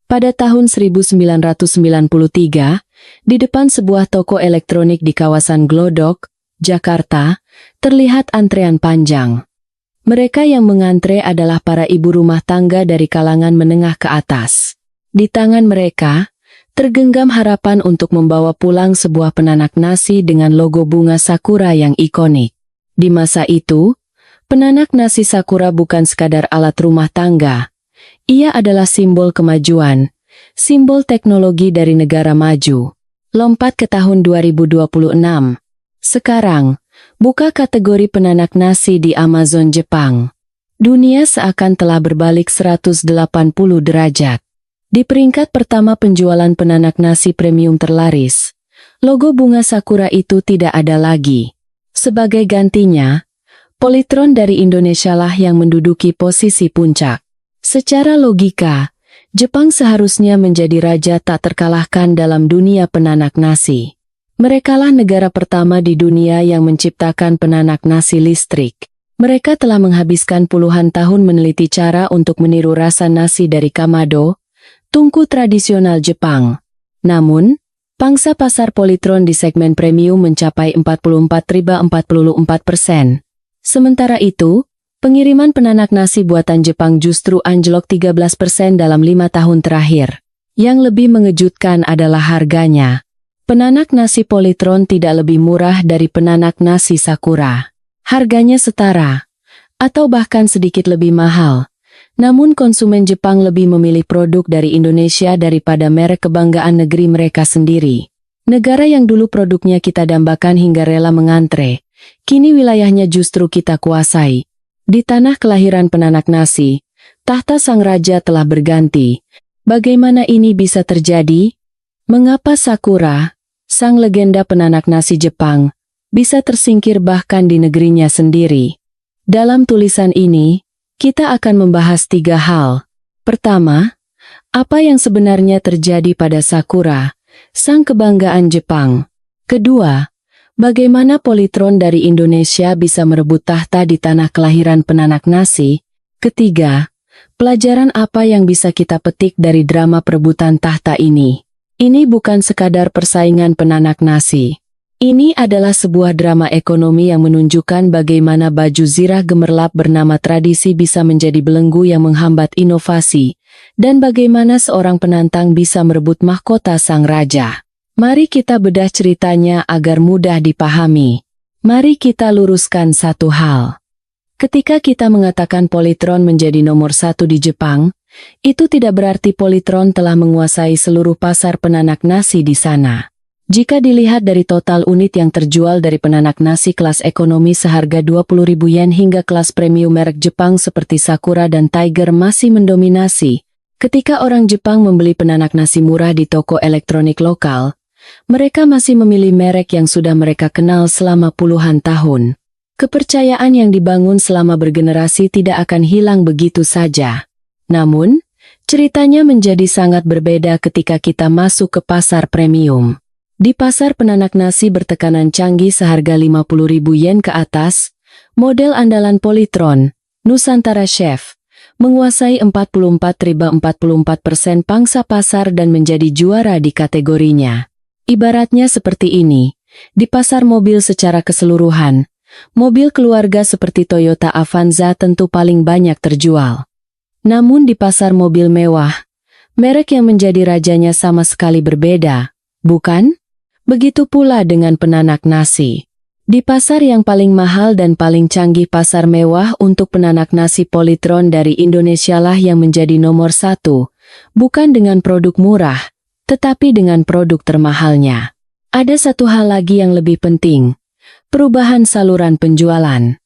Pada tahun 1993, di depan sebuah toko elektronik di kawasan Glodok, Jakarta, terlihat antrean panjang. Mereka yang mengantre adalah para ibu rumah tangga dari kalangan menengah ke atas. Di tangan mereka, tergenggam harapan untuk membawa pulang sebuah penanak nasi dengan logo bunga sakura yang ikonik. Di masa itu, penanak nasi sakura bukan sekadar alat rumah tangga. Ia adalah simbol kemajuan, simbol teknologi dari negara maju. Lompat ke tahun 2026. Sekarang, buka kategori penanak nasi di Amazon Jepang. Dunia seakan telah berbalik 180 derajat. Di peringkat pertama penjualan penanak nasi premium terlaris, logo bunga sakura itu tidak ada lagi. Sebagai gantinya, Polytron dari Indonesia lah yang menduduki posisi puncak. Secara logika, Jepang seharusnya menjadi raja tak terkalahkan dalam dunia penanak nasi. Merekalah negara pertama di dunia yang menciptakan penanak nasi listrik. Mereka telah menghabiskan puluhan tahun meneliti cara untuk meniru rasa nasi dari kamado, tungku tradisional Jepang. Namun, pangsa pasar Polytron di segmen premium mencapai 44,44%. Sementara itu, pengiriman penanak nasi buatan Jepang justru anjlok 13% dalam 5 tahun terakhir. Yang lebih mengejutkan adalah harganya. Penanak nasi Polytron tidak lebih murah dari penanak nasi Sakura. Harganya setara, atau bahkan sedikit lebih mahal. Namun konsumen Jepang lebih memilih produk dari Indonesia daripada merek kebanggaan negeri mereka sendiri. Negara yang dulu produknya kita dambakan hingga rela mengantre, kini wilayahnya justru kita kuasai. Di tanah kelahiran penanak nasi, tahta sang raja telah berganti. Bagaimana ini bisa terjadi? Mengapa Sakura, sang legenda penanak nasi Jepang, bisa tersingkir bahkan di negerinya sendiri? Dalam tulisan ini, kita akan membahas 3 hal. Pertama, apa yang sebenarnya terjadi pada Sakura, sang kebanggaan Jepang? Kedua, bagaimana Polytron dari Indonesia bisa merebut tahta di tanah kelahiran penanak nasi? Ketiga, pelajaran apa yang bisa kita petik dari drama perebutan tahta ini? Ini bukan sekadar persaingan penanak nasi. Ini adalah sebuah drama ekonomi yang menunjukkan bagaimana baju zirah gemerlap bernama tradisi bisa menjadi belenggu yang menghambat inovasi, dan bagaimana seorang penantang bisa merebut mahkota sang raja. Mari kita bedah ceritanya agar mudah dipahami. Mari kita luruskan satu hal. Ketika kita mengatakan Polytron menjadi nomor 1 di Jepang, itu tidak berarti Polytron telah menguasai seluruh pasar penanak nasi di sana. Jika dilihat dari total unit yang terjual dari penanak nasi kelas ekonomi seharga 20.000 yen hingga kelas premium merek Jepang seperti Sakura dan Tiger masih mendominasi, ketika orang Jepang membeli penanak nasi murah di toko elektronik lokal, mereka masih memilih merek yang sudah mereka kenal selama puluhan tahun. Kepercayaan yang dibangun selama bergenerasi tidak akan hilang begitu saja. Namun, ceritanya menjadi sangat berbeda ketika kita masuk ke pasar premium. Di pasar penanak nasi bertekanan canggih seharga 50.000 yen ke atas, model andalan Polytron, Nusantara Chef, menguasai 44,44% pangsa pasar dan menjadi juara di kategorinya. Ibaratnya seperti ini, di pasar mobil secara keseluruhan, mobil keluarga seperti Toyota Avanza tentu paling banyak terjual. Namun di pasar mobil mewah, merek yang menjadi rajanya sama sekali berbeda, bukan? Begitu pula dengan penanak nasi. Di pasar yang paling mahal dan paling canggih pasar mewah untuk penanak nasi Polytron dari Indonesia lah yang menjadi nomor 1, bukan dengan produk murah, tetapi dengan produk termahalnya. Ada satu hal lagi yang lebih penting, perubahan saluran penjualan.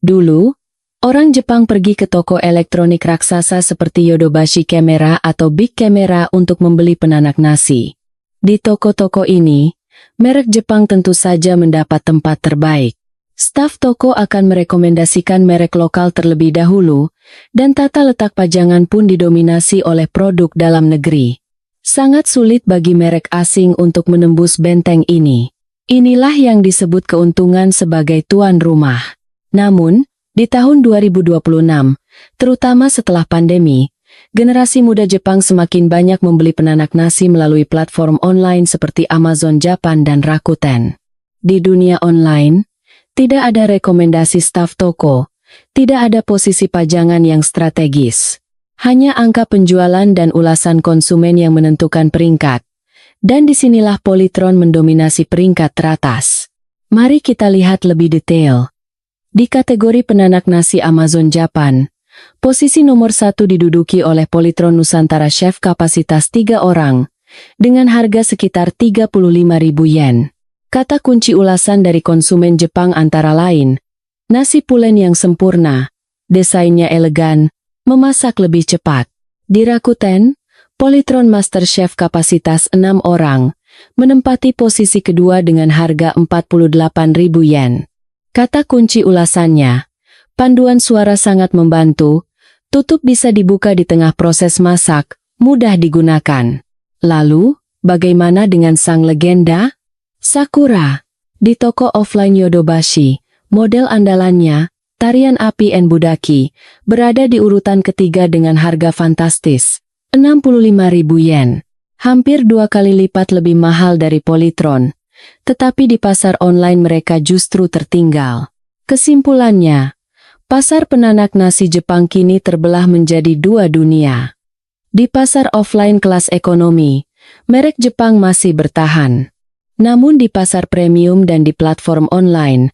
Dulu, orang Jepang pergi ke toko elektronik raksasa seperti Yodobashi Camera atau Big Camera untuk membeli penanak nasi. Di toko-toko ini, merek Jepang tentu saja mendapat tempat terbaik. Staf toko akan merekomendasikan merek lokal terlebih dahulu, dan tata letak pajangan pun didominasi oleh produk dalam negeri. Sangat sulit bagi merek asing untuk menembus benteng ini. Inilah yang disebut keuntungan sebagai tuan rumah. Namun, di tahun 2026, terutama setelah pandemi, generasi muda Jepang semakin banyak membeli penanak nasi melalui platform online seperti Amazon Japan dan Rakuten. Di dunia online, tidak ada rekomendasi staf toko, tidak ada posisi pajangan yang strategis. Hanya angka penjualan dan ulasan konsumen yang menentukan peringkat. Dan disinilah Polytron mendominasi peringkat teratas. Mari kita lihat lebih detail. Di kategori penanak nasi Amazon Japan, posisi nomor 1 diduduki oleh Polytron Nusantara Chef kapasitas 3 orang, dengan harga sekitar 35.000 yen. Kata kunci ulasan dari konsumen Jepang antara lain, nasi pulen yang sempurna, desainnya elegan, memasak lebih cepat. Di Rakuten, Polytron Master Chef kapasitas 6 orang, menempati posisi kedua dengan harga 48.000 yen. Kata kunci ulasannya, panduan suara sangat membantu, tutup bisa dibuka di tengah proses masak, mudah digunakan. Lalu, bagaimana dengan sang legenda? Sakura. Di toko offline Yodobashi, model andalannya, tarian api Enbudaki, berada di urutan ketiga dengan harga fantastis. 65.000 yen, hampir 2 kali lipat lebih mahal dari Polytron, tetapi di pasar online mereka justru tertinggal. Kesimpulannya, pasar penanak nasi Jepang kini terbelah menjadi 2 dunia. Di pasar offline kelas ekonomi, merek Jepang masih bertahan. Namun di pasar premium dan di platform online,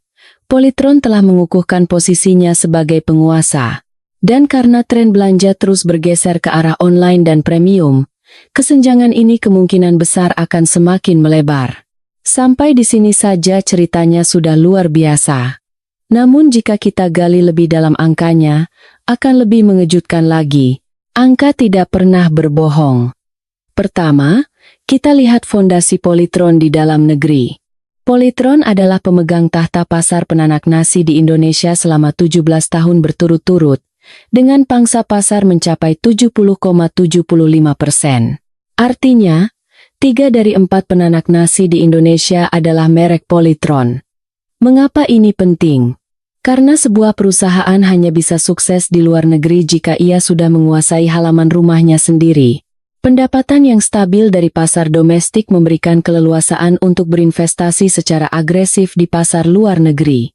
Polytron telah mengukuhkan posisinya sebagai penguasa. Dan karena tren belanja terus bergeser ke arah online dan premium, kesenjangan ini kemungkinan besar akan semakin melebar. Sampai di sini saja ceritanya sudah luar biasa. Namun jika kita gali lebih dalam angkanya, akan lebih mengejutkan lagi. Angka tidak pernah berbohong. Pertama, kita lihat fondasi Polytron di dalam negeri. Polytron adalah pemegang tahta pasar penanak nasi di Indonesia selama 17 tahun berturut-turut, dengan pangsa pasar mencapai 70,75%. Artinya, 3 dari 4 penanak nasi di Indonesia adalah merek Polytron. Mengapa ini penting? Karena sebuah perusahaan hanya bisa sukses di luar negeri jika ia sudah menguasai halaman rumahnya sendiri. Pendapatan yang stabil dari pasar domestik memberikan keleluasaan untuk berinvestasi secara agresif di pasar luar negeri.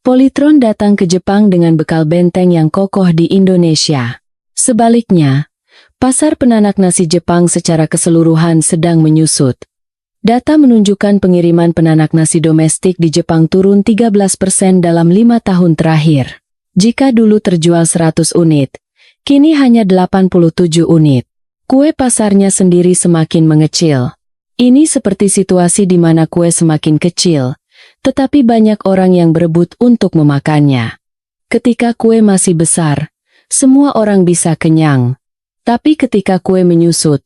Polytron datang ke Jepang dengan bekal benteng yang kokoh di Indonesia. Sebaliknya, pasar penanak nasi Jepang secara keseluruhan sedang menyusut. Data menunjukkan pengiriman penanak nasi domestik di Jepang turun 13% dalam 5 tahun terakhir. Jika dulu terjual 100 unit, kini hanya 87 unit. Kue pasarnya sendiri semakin mengecil. Ini seperti situasi di mana kue semakin kecil, tetapi banyak orang yang berebut untuk memakannya. Ketika kue masih besar, semua orang bisa kenyang. Tapi ketika kue menyusut,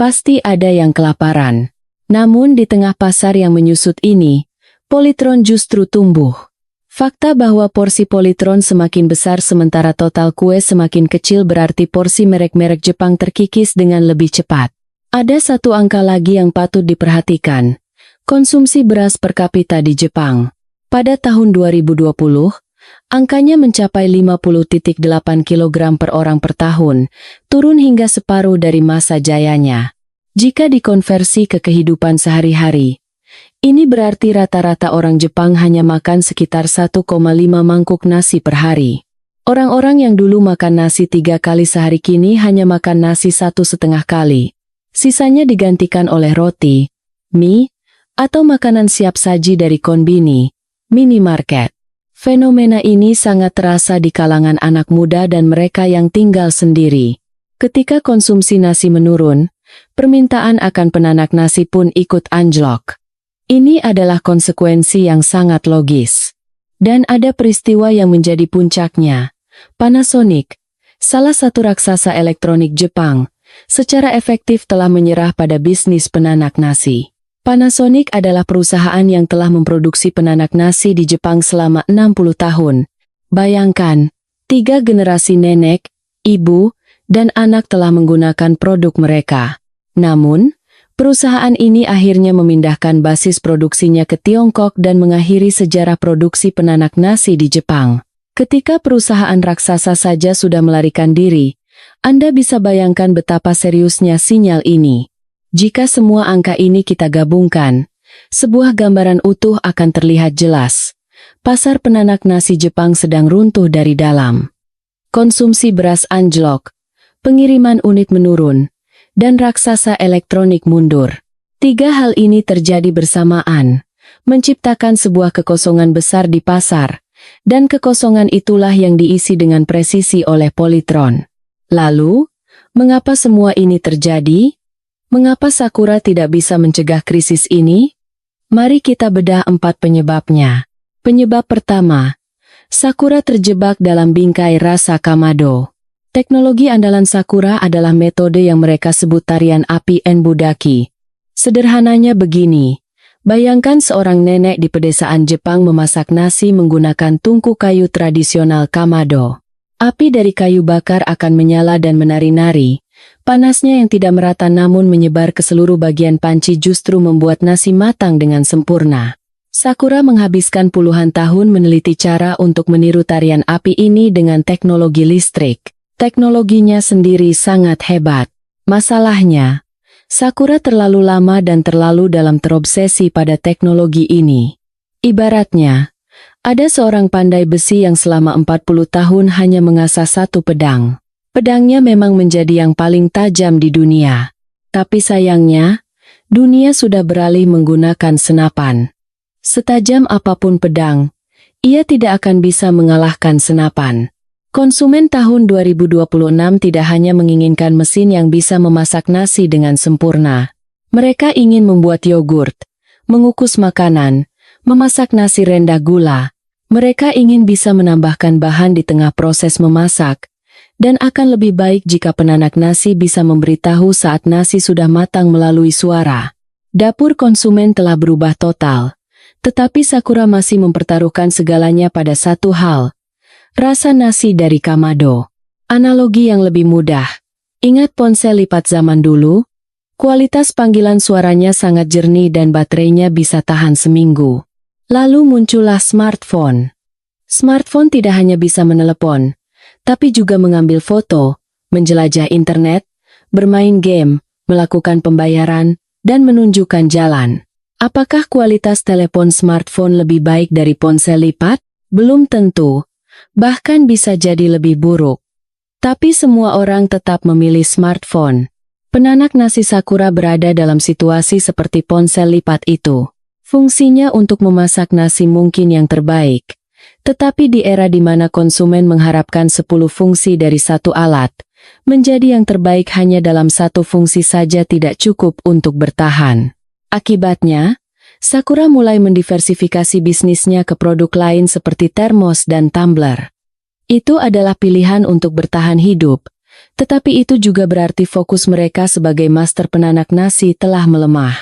pasti ada yang kelaparan. Namun di tengah pasar yang menyusut ini, Polytron justru tumbuh. Fakta bahwa porsi Polytron semakin besar sementara total kue semakin kecil berarti porsi merek-merek Jepang terkikis dengan lebih cepat. Ada satu angka lagi yang patut diperhatikan. Konsumsi beras per kapita di Jepang. Pada tahun 2020, angkanya mencapai 50,8 kg per orang per tahun, turun hingga separuh dari masa jayanya. Jika dikonversi ke kehidupan sehari-hari, ini berarti rata-rata orang Jepang hanya makan sekitar 1,5 mangkuk nasi per hari. Orang-orang yang dulu makan nasi 3 kali sehari kini hanya makan nasi 1,5 kali. Sisanya digantikan oleh roti, mie, atau makanan siap saji dari konbini, minimarket. Fenomena ini sangat terasa di kalangan anak muda dan mereka yang tinggal sendiri. Ketika konsumsi nasi menurun, permintaan akan penanak nasi pun ikut anjlok. Ini adalah konsekuensi yang sangat logis. Dan ada peristiwa yang menjadi puncaknya. Panasonic, salah satu raksasa elektronik Jepang, secara efektif telah menyerah pada bisnis penanak nasi. Panasonic adalah perusahaan yang telah memproduksi penanak nasi di Jepang selama 60 tahun. Bayangkan, 3 generasi nenek, ibu, dan anak telah menggunakan produk mereka. Namun, perusahaan ini akhirnya memindahkan basis produksinya ke Tiongkok dan mengakhiri sejarah produksi penanak nasi di Jepang. Ketika perusahaan raksasa saja sudah melarikan diri, Anda bisa bayangkan betapa seriusnya sinyal ini. Jika semua angka ini kita gabungkan, sebuah gambaran utuh akan terlihat jelas. Pasar penanak nasi Jepang sedang runtuh dari dalam. Konsumsi beras anjlok, pengiriman unit menurun, dan raksasa elektronik mundur. 3 hal ini terjadi bersamaan, menciptakan sebuah kekosongan besar di pasar, dan kekosongan itulah yang diisi dengan presisi oleh Polytron. Lalu, mengapa semua ini terjadi? Mengapa Sakura tidak bisa mencegah krisis ini? Mari kita bedah 4 penyebabnya. Penyebab pertama, Sakura terjebak dalam bingkai rasa Kamado. Teknologi andalan Sakura adalah metode yang mereka sebut tarian api Enbudaki. Sederhananya begini, bayangkan seorang nenek di pedesaan Jepang memasak nasi menggunakan tungku kayu tradisional Kamado. Api dari kayu bakar akan menyala dan menari-nari. Panasnya yang tidak merata namun menyebar ke seluruh bagian panci justru membuat nasi matang dengan sempurna. Sakura menghabiskan puluhan tahun meneliti cara untuk meniru tarian api ini dengan teknologi listrik. Teknologinya sendiri sangat hebat. Masalahnya, Sakura terlalu lama dan terlalu dalam terobsesi pada teknologi ini. Ibaratnya, ada seorang pandai besi yang selama 40 tahun hanya mengasah satu pedang. Pedangnya memang menjadi yang paling tajam di dunia. Tapi sayangnya, dunia sudah beralih menggunakan senapan. Setajam apapun pedang, ia tidak akan bisa mengalahkan senapan. Konsumen tahun 2026 tidak hanya menginginkan mesin yang bisa memasak nasi dengan sempurna. Mereka ingin membuat yogurt, mengukus makanan, memasak nasi rendah gula. Mereka ingin bisa menambahkan bahan di tengah proses memasak, dan akan lebih baik jika penanak nasi bisa memberitahu saat nasi sudah matang melalui suara. Dapur konsumen telah berubah total, tetapi Sakura masih mempertaruhkan segalanya pada satu hal. Rasa nasi dari Kamado. Analogi yang lebih mudah. Ingat ponsel lipat zaman dulu? Kualitas panggilan suaranya sangat jernih dan baterainya bisa tahan seminggu. Lalu muncullah smartphone. Smartphone tidak hanya bisa menelepon, tapi juga mengambil foto, menjelajah internet, bermain game, melakukan pembayaran, dan menunjukkan jalan. Apakah kualitas telepon smartphone lebih baik dari ponsel lipat? Belum tentu. Bahkan bisa jadi lebih buruk. Tapi semua orang tetap memilih smartphone. Penanak nasi Sakura berada dalam situasi seperti ponsel lipat itu. Fungsinya untuk memasak nasi mungkin yang terbaik. Tetapi di era di mana konsumen mengharapkan 10 fungsi dari satu alat, menjadi yang terbaik hanya dalam satu fungsi saja tidak cukup untuk bertahan. Akibatnya, Sakura mulai mendiversifikasi bisnisnya ke produk lain seperti termos dan tumbler. Itu adalah pilihan untuk bertahan hidup, tetapi itu juga berarti fokus mereka sebagai master penanak nasi telah melemah.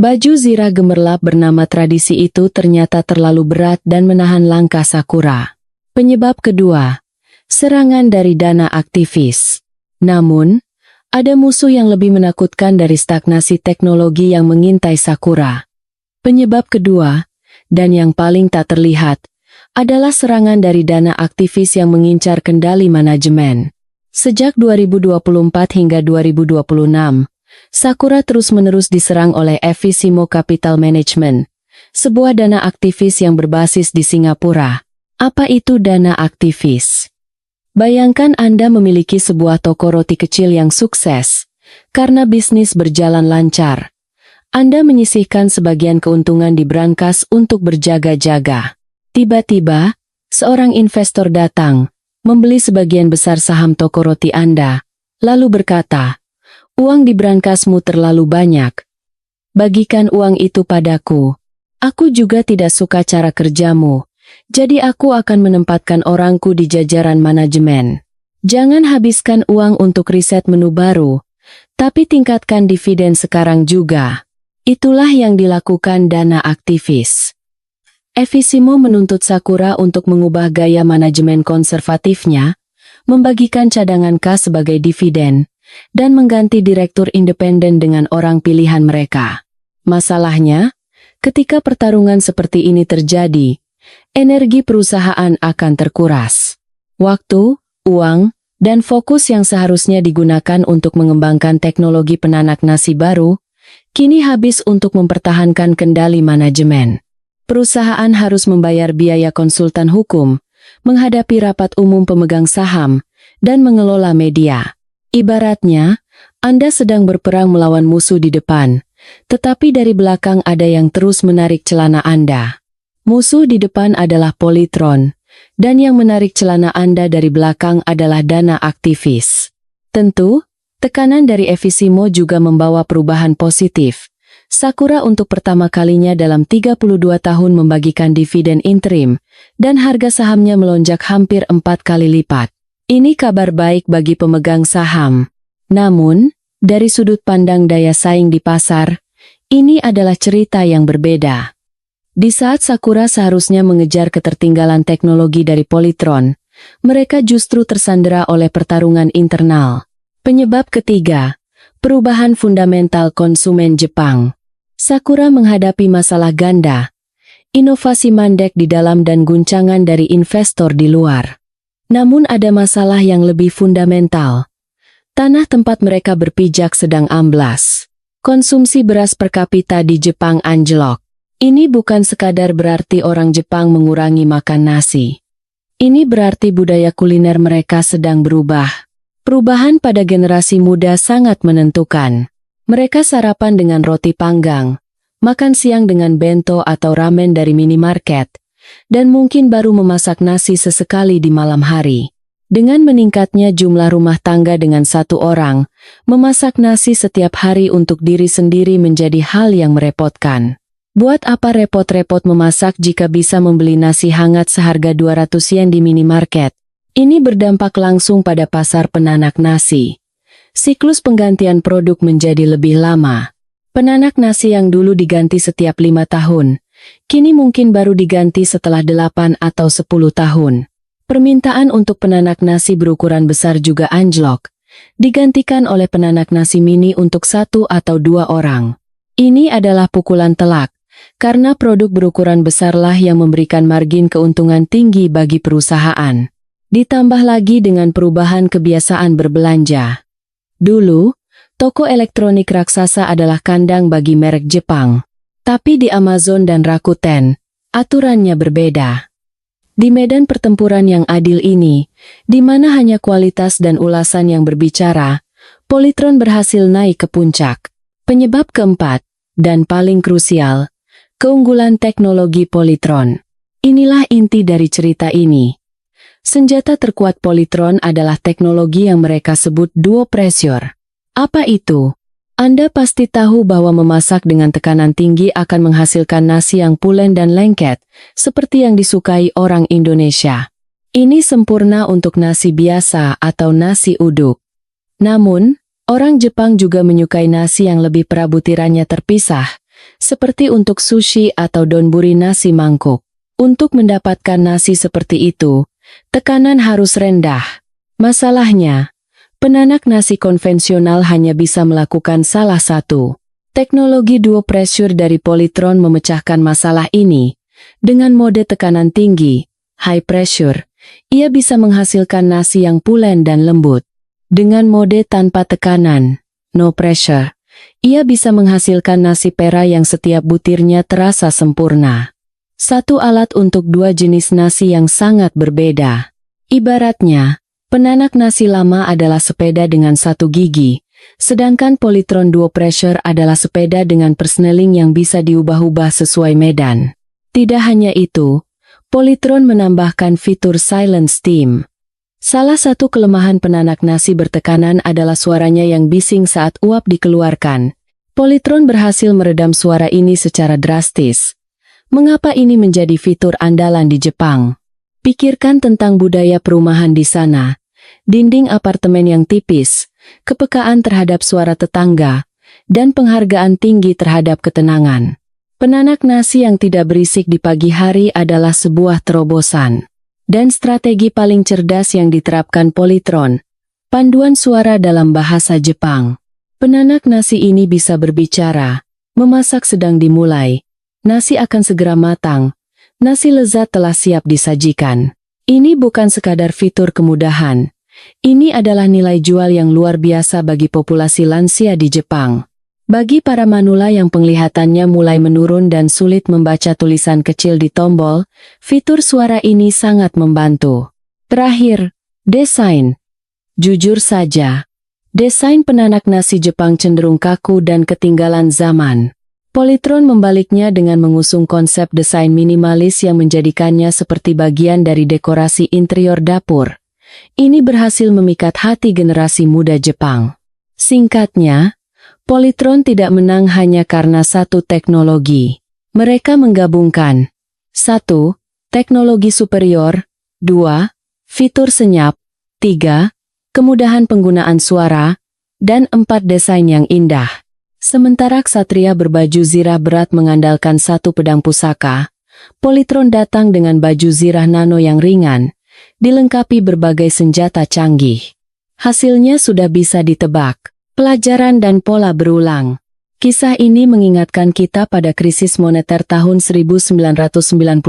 Baju zirah gemerlap bernama tradisi itu ternyata terlalu berat dan menahan langkah Sakura. Penyebab kedua, serangan dari dana aktivis. Namun, ada musuh yang lebih menakutkan dari stagnasi teknologi yang mengintai Sakura. Penyebab kedua, dan yang paling tak terlihat, adalah serangan dari dana aktivis yang mengincar kendali manajemen. Sejak 2024 hingga 2026, Sakura terus-menerus diserang oleh Effissimo Capital Management, sebuah dana aktivis yang berbasis di Singapura. Apa itu dana aktivis? Bayangkan Anda memiliki sebuah toko roti kecil yang sukses. Karena bisnis berjalan lancar, Anda menyisihkan sebagian keuntungan di brankas untuk berjaga-jaga. Tiba-tiba, seorang investor datang, membeli sebagian besar saham toko roti Anda, lalu berkata, "Uang di brankasmu terlalu banyak. Bagikan uang itu padaku. Aku juga tidak suka cara kerjamu, jadi aku akan menempatkan orangku di jajaran manajemen. Jangan habiskan uang untuk riset menu baru, tapi tingkatkan dividen sekarang juga." Itulah yang dilakukan dana aktivis. Effissimo menuntut Sakura untuk mengubah gaya manajemen konservatifnya, membagikan cadangan kas sebagai dividen, dan mengganti direktur independen dengan orang pilihan mereka. Masalahnya, ketika pertarungan seperti ini terjadi, energi perusahaan akan terkuras. Waktu, uang, Dan fokus yang seharusnya digunakan untuk mengembangkan teknologi penanak nasi baru, kini habis untuk mempertahankan kendali manajemen. Perusahaan harus membayar biaya konsultan hukum, menghadapi rapat umum pemegang saham, dan mengelola media. Ibaratnya, Anda sedang berperang melawan musuh di depan, tetapi dari belakang ada yang terus menarik celana Anda. Musuh di depan adalah Polytron, dan yang menarik celana Anda dari belakang adalah dana aktivis. Tentu, tekanan dari Evisimo juga membawa perubahan positif. Sakura untuk pertama kalinya dalam 32 tahun membagikan dividen interim, dan harga sahamnya melonjak hampir 4 kali lipat. Ini kabar baik bagi pemegang saham. Namun, dari sudut pandang daya saing di pasar, ini adalah cerita yang berbeda. Di saat Sakura seharusnya mengejar ketertinggalan teknologi dari Polytron, mereka justru tersandera oleh pertarungan internal. Penyebab ketiga, perubahan fundamental konsumen Jepang. Sakura menghadapi masalah ganda, inovasi mandek di dalam dan guncangan dari investor di luar. Namun ada masalah yang lebih fundamental. Tanah tempat mereka berpijak sedang amblas. Konsumsi beras per kapita di Jepang anjlok. Ini bukan sekadar berarti orang Jepang mengurangi makan nasi. Ini berarti budaya kuliner mereka sedang berubah. Perubahan pada generasi muda sangat menentukan. Mereka sarapan dengan roti panggang, makan siang dengan bento atau ramen dari minimarket, dan mungkin baru memasak nasi sesekali di malam hari. Dengan meningkatnya jumlah rumah tangga dengan satu orang, memasak nasi setiap hari untuk diri sendiri menjadi hal yang merepotkan. Buat apa repot-repot memasak jika bisa membeli nasi hangat seharga 200 yen di minimarket? Ini berdampak langsung pada pasar penanak nasi. Siklus penggantian produk menjadi lebih lama. Penanak nasi yang dulu diganti setiap 5 tahun, kini mungkin baru diganti setelah 8 atau 10 tahun. Permintaan untuk penanak nasi berukuran besar juga anjlok, digantikan oleh penanak nasi mini untuk 1 atau 2 orang. Ini adalah pukulan telak, karena produk berukuran besarlah yang memberikan margin keuntungan tinggi bagi perusahaan. Ditambah lagi dengan perubahan kebiasaan berbelanja. Dulu, toko elektronik raksasa adalah kandang bagi merek Jepang. Tapi di Amazon dan Rakuten, aturannya berbeda. Di medan pertempuran yang adil ini, di mana hanya kualitas dan ulasan yang berbicara, Polytron berhasil naik ke puncak. Penyebab keempat, dan paling krusial, keunggulan teknologi Polytron. Inilah inti dari cerita ini. Senjata terkuat Polytron adalah teknologi yang mereka sebut duo pressure. Apa itu? Anda pasti tahu bahwa memasak dengan tekanan tinggi akan menghasilkan nasi yang pulen dan lengket, seperti yang disukai orang Indonesia. Ini sempurna untuk nasi biasa atau nasi uduk. Namun, orang Jepang juga menyukai nasi yang lebih perabutirannya terpisah, seperti untuk sushi atau donburi nasi mangkuk. Untuk mendapatkan nasi seperti itu, tekanan harus rendah. Masalahnya, penanak nasi konvensional hanya bisa melakukan salah satu. Teknologi duo pressure dari Polytron memecahkan masalah ini. Dengan mode tekanan tinggi, high pressure, ia bisa menghasilkan nasi yang pulen dan lembut. Dengan mode tanpa tekanan, no pressure, ia bisa menghasilkan nasi pera yang setiap butirnya terasa sempurna. Satu alat untuk dua jenis nasi yang sangat berbeda. Ibaratnya, penanak nasi lama adalah sepeda dengan satu gigi, sedangkan Polytron Duo Pressure adalah sepeda dengan persneling yang bisa diubah-ubah sesuai medan. Tidak hanya itu, Polytron menambahkan fitur silent steam. Salah satu kelemahan penanak nasi bertekanan adalah suaranya yang bising saat uap dikeluarkan. Polytron berhasil meredam suara ini secara drastis. Mengapa ini menjadi fitur andalan di Jepang? Pikirkan tentang budaya perumahan di sana. Dinding apartemen yang tipis, kepekaan terhadap suara tetangga, dan penghargaan tinggi terhadap ketenangan. Penanak nasi yang tidak berisik di pagi hari adalah sebuah terobosan. Dan strategi paling cerdas yang diterapkan Polytron, panduan suara dalam bahasa Jepang. Penanak nasi ini bisa berbicara, memasak sedang dimulai. Nasi akan segera matang, nasi lezat telah siap disajikan. Ini bukan sekadar fitur kemudahan, Ini adalah nilai jual yang luar biasa bagi populasi lansia di Jepang. Bagi para manula yang penglihatannya mulai menurun dan sulit membaca tulisan kecil di tombol, fitur suara ini sangat membantu. Terakhir, desain. Jujur saja, desain penanak nasi Jepang cenderung kaku dan ketinggalan zaman. Polytron membaliknya dengan mengusung konsep desain minimalis yang menjadikannya seperti bagian dari dekorasi interior dapur. Ini berhasil memikat hati generasi muda Jepang. Singkatnya, Polytron tidak menang hanya karena satu teknologi. Mereka menggabungkan 1. Teknologi superior, 2. Fitur senyap, 3. Kemudahan penggunaan suara, dan 4. Desain yang indah. Sementara ksatria berbaju zirah berat mengandalkan satu pedang pusaka, Polytron datang dengan baju zirah nano yang ringan, dilengkapi berbagai senjata canggih. Hasilnya sudah bisa ditebak. Pelajaran dan pola berulang. Kisah ini mengingatkan kita pada krisis moneter tahun 1998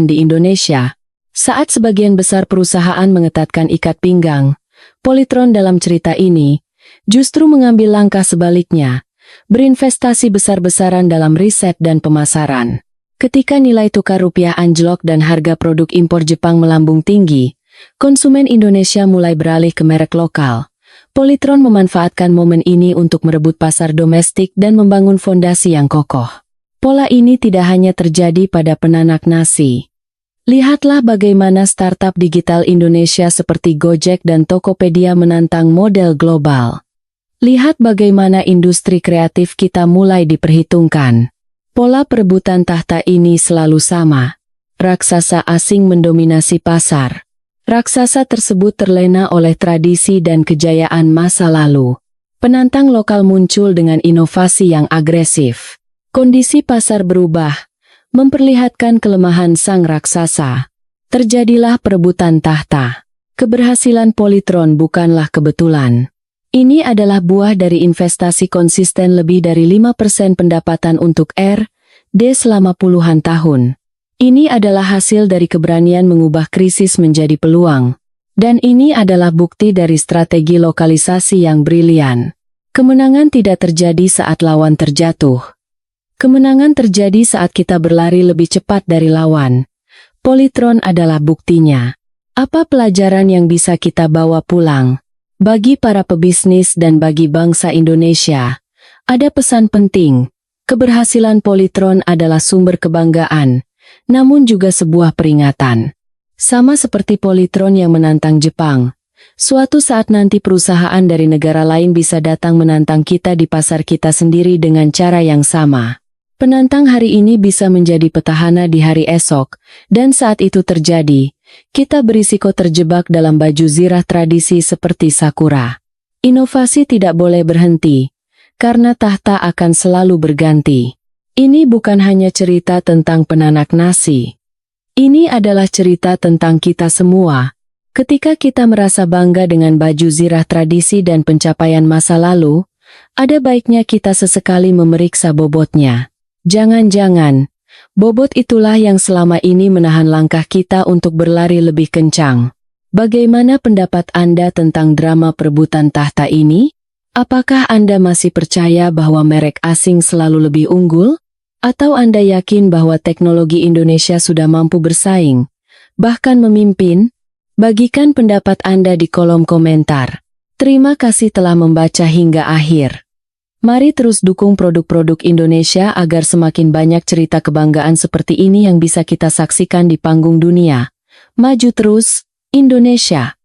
di Indonesia. Saat sebagian besar perusahaan mengetatkan ikat pinggang, Polytron dalam cerita ini justru mengambil langkah sebaliknya, berinvestasi besar-besaran dalam riset dan pemasaran. Ketika nilai tukar rupiah anjlok dan harga produk impor Jepang melambung tinggi, konsumen Indonesia mulai beralih ke merek lokal. Polytron memanfaatkan momen ini untuk merebut pasar domestik dan membangun fondasi yang kokoh. Pola ini tidak hanya terjadi pada penanak nasi. Lihatlah bagaimana startup digital Indonesia seperti Gojek dan Tokopedia menantang model global. Lihat bagaimana industri kreatif kita mulai diperhitungkan. Pola perebutan tahta ini selalu sama. Raksasa asing mendominasi pasar. Raksasa tersebut terlena oleh tradisi dan kejayaan masa lalu. Penantang lokal muncul dengan inovasi yang agresif. Kondisi pasar berubah, memperlihatkan kelemahan sang raksasa. Terjadilah perebutan tahta. Keberhasilan Polytron bukanlah kebetulan. Ini adalah buah dari investasi konsisten lebih dari 5% pendapatan untuk R&D selama puluhan tahun. Ini adalah hasil dari keberanian mengubah krisis menjadi peluang. Dan ini adalah bukti dari strategi lokalisasi yang brilian. Kemenangan tidak terjadi saat lawan terjatuh. Kemenangan terjadi saat kita berlari lebih cepat dari lawan. Polytron adalah buktinya. Apa pelajaran yang bisa kita bawa pulang? Bagi para pebisnis dan bagi bangsa Indonesia, ada pesan penting. Keberhasilan Polytron adalah sumber kebanggaan, namun juga sebuah peringatan. Sama seperti Polytron yang menantang Jepang, suatu saat nanti perusahaan dari negara lain bisa datang menantang kita di pasar kita sendiri dengan cara yang sama. Penantang hari ini bisa menjadi petahana di hari esok, dan saat itu terjadi, kita berisiko terjebak dalam baju zirah tradisi seperti Sakura. Inovasi tidak boleh berhenti, karena tahta akan selalu berganti. Ini bukan hanya cerita tentang penanak nasi. Ini adalah cerita tentang kita semua. Ketika kita merasa bangga dengan baju zirah tradisi dan pencapaian masa lalu, ada baiknya kita sesekali memeriksa bobotnya. Jangan-jangan, bobot itulah yang selama ini menahan langkah kita untuk berlari lebih kencang. Bagaimana pendapat Anda tentang drama perebutan tahta ini? Apakah Anda masih percaya bahwa merek asing selalu lebih unggul? Atau Anda yakin bahwa teknologi Indonesia sudah mampu bersaing, bahkan memimpin? Bagikan pendapat Anda di kolom komentar. Terima kasih telah membaca hingga akhir. Mari terus dukung produk-produk Indonesia agar semakin banyak cerita kebanggaan seperti ini yang bisa kita saksikan di panggung dunia. Maju terus, Indonesia!